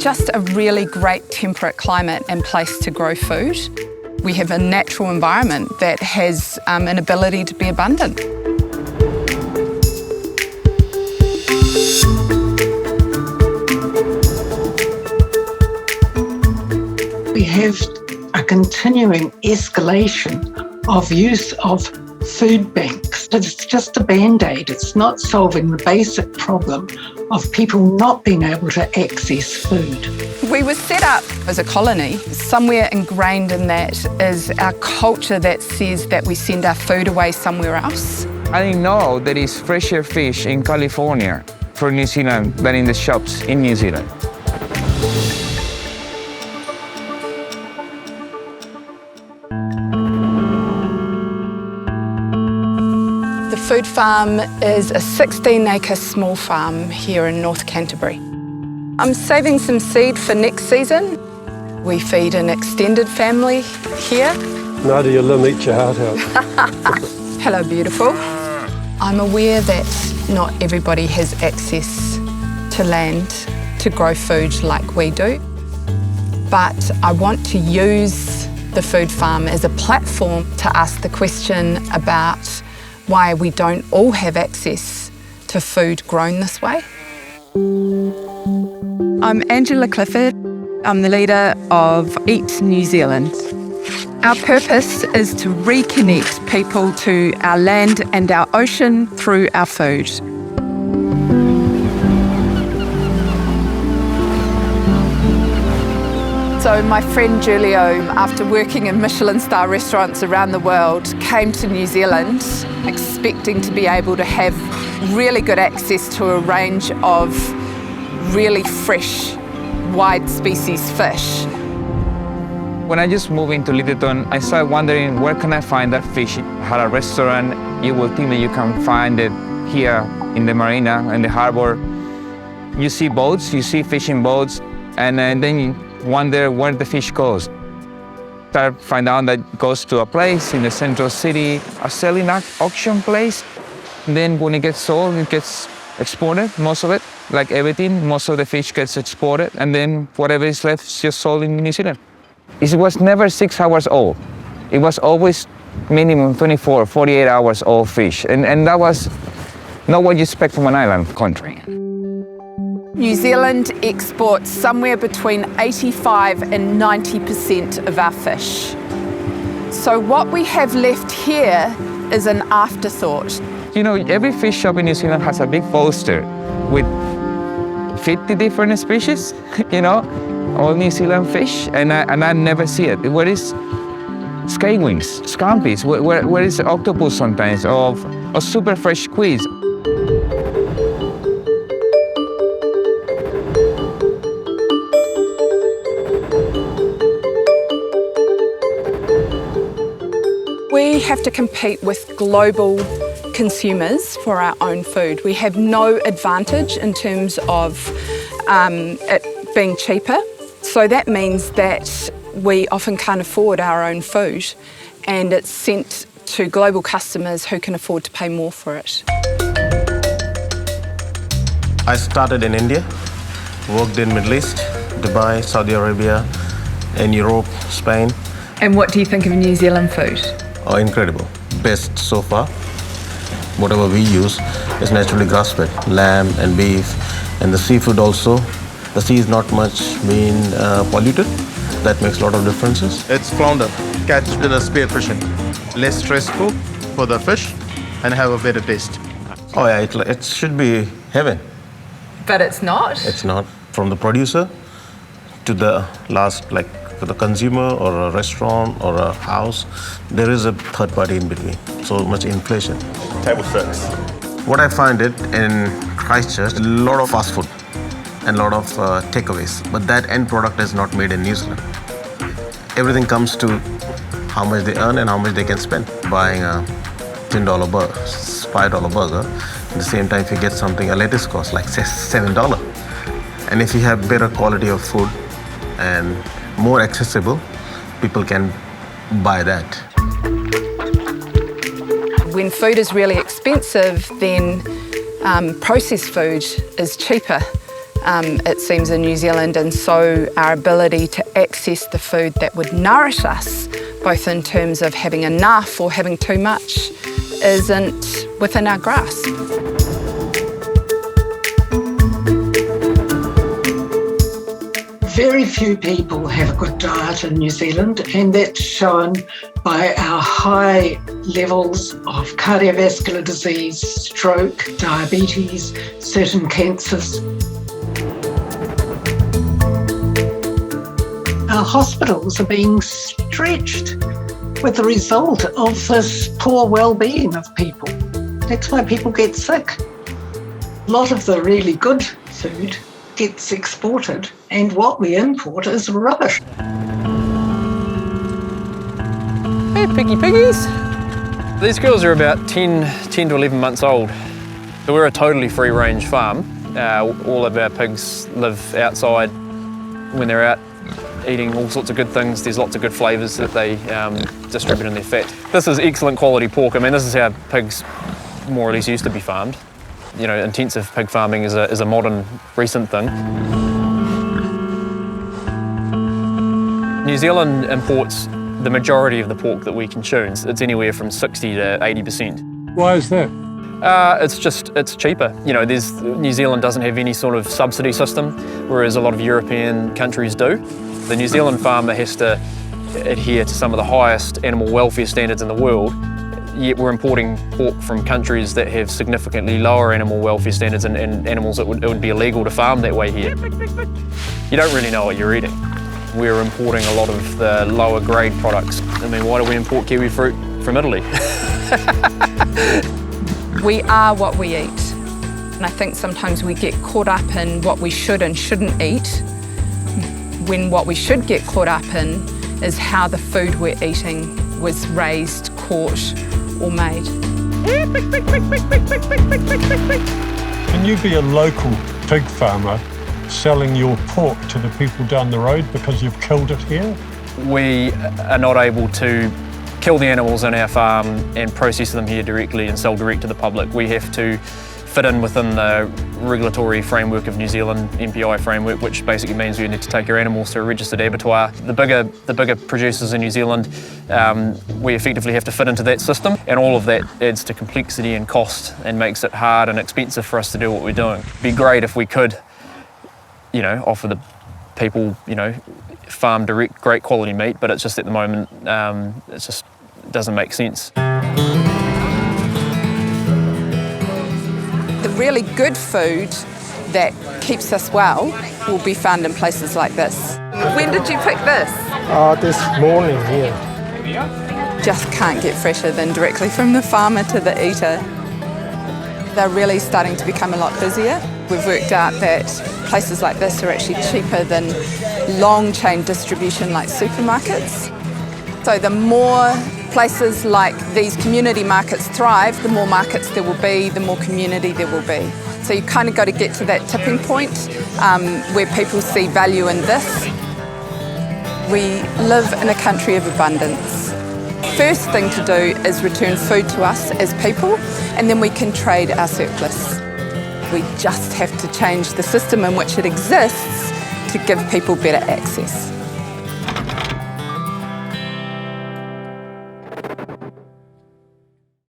just a really great temperate climate and place to grow food. We have a natural environment that has an ability to be abundant. We have a continuing escalation of use of food banks. It's just a band-aid. It's not solving the basic problem of people not being able to access food. We were set up as a colony. Somewhere ingrained in that is our culture that says that we send our food away somewhere else. I didn't know there is fresher fish in California for New Zealand than in the shops in New Zealand. The food farm is a 16-acre small farm here in North Canterbury. I'm saving some seed for next season. We feed an extended family here. Nadia, Lim, eat your heart out. Hello, beautiful. I'm aware that not everybody has access to land to grow food like we do, but I want to use the food farm as a platform to ask the question about why we don't all have access to food grown this way. I'm Angela Clifford. I'm the leader of Eat New Zealand. Our purpose is to reconnect people to our land and our ocean through our food. So my friend Giulio, after working in Michelin star restaurants around the world, came to New Zealand expecting to be able to have really good access to a range of really fresh, wide species fish. When I just moved into Littleton, I started wondering, where can I find that fish? I had a restaurant. You will think that you can find it here in the marina, in the harbor. You see boats, you see fishing boats, and then you wonder where the fish goes. Start find out that it goes to a place in the central city, a selling auction place. And then when it gets sold, it gets exported, most of it. Like everything, most of the fish gets exported, and then whatever is left is just sold in New Zealand. It was never 6 hours old. It was always minimum 24, 48 hours old fish. And that was not what you expect from an island country. New Zealand exports somewhere between 85 and 90% of our fish. So what we have left here is an afterthought. You know, every fish shop in New Zealand has a big poster with 50 different species, you know, all New Zealand fish, and I never see it. Where is scale wings, scampies? Where is octopus sometimes, or super fresh squid? We have to compete with global consumers for our own food. We have no advantage in terms of it being cheaper. So that means that we often can't afford our own food, and it's sent to global customers who can afford to pay more for it. I started in India, worked in Middle East, Dubai, Saudi Arabia, in Europe, Spain. And what do you think of New Zealand food? Oh, incredible. Best so far. Whatever we use is naturally grass-fed, lamb and beef, and the seafood also. The sea is not much being polluted. That makes a lot of differences. It's flounder, catch with a spear fishing. Less stressful for the fish and have a better taste. Oh yeah, it should be heaven. But it's not? It's not. From the producer to the last, like for the consumer or a restaurant or a house, there is a third party in between. So much inflation. Table six. What I find it in Christchurch, a lot of fast food and a lot of takeaways, but that end product is not made in New Zealand. Everything comes to how much they earn and how much they can spend buying a $10 burger, $5 burger. At the same time, if you get something, a lettuce costs like $7. And if you have better quality of food and more accessible, people can buy that. When food is really expensive, then processed food is cheaper. it seems, in New Zealand, and so our ability to access the food that would nourish us, both in terms of having enough or having too much, isn't within our grasp. Very few people have a good diet in New Zealand, and that's shown by our high levels of cardiovascular disease, stroke, diabetes, certain cancers. Our hospitals are being stretched with the result of this poor well-being of people. That's why people get sick. A lot of the really good food gets exported, and what we import is rubbish. Hey, piggies. These girls are about 10 to 11 months old. So we're a totally free-range farm. All of our pigs live outside. When they're out eating all sorts of good things, there's lots of good flavours that they distribute in their fat. This is excellent quality pork. I mean, this is how pigs more or less used to be farmed. You know, intensive pig farming is a modern, recent thing. New Zealand imports the majority of the pork that we consume. It's anywhere from 60 to 80%. Why is that? It's cheaper. You know, New Zealand doesn't have any sort of subsidy system, whereas a lot of European countries do. The New Zealand farmer has to adhere to some of the highest animal welfare standards in the world, yet we're importing pork from countries that have significantly lower animal welfare standards and animals that it would be illegal to farm that way here. You don't really know what you're eating. We're importing a lot of the lower grade products. I mean, why do we import kiwi fruit from Italy? We are what we eat. And I think sometimes we get caught up in what we should and shouldn't eat, when what we should get caught up in is how the food we're eating was raised, caught, or made. Can you be a local pig farmer selling your pork to the people down the road because you've killed it here? We are not able to kill the animals on our farm and process them here directly and sell direct to the public. We have to fit in within the regulatory framework of New Zealand, MPI framework, which basically means we need to take our animals to a registered abattoir. The bigger producers in New Zealand, we effectively have to fit into that system, and all of that adds to complexity and cost and makes it hard and expensive for us to do what we're doing. It'd be great if we could, you know, offer the people, you know, farm direct, great quality meat, but it's just at the moment, it just doesn't make sense. The really good food that keeps us well will be found in places like this. When did you pick this? This morning here. Just can't get fresher than directly from the farmer to the eater. They're really starting to become a lot busier. We've worked out that places like this are actually cheaper than long chain distribution like supermarkets. So the more places like these community markets thrive, the more markets there will be, the more community there will be. So you kind of got to get to that tipping point where people see value in this. We live in a country of abundance. First thing to do is return food to us as people, and then we can trade our surplus. We just have to change the system in which it exists to give people better access.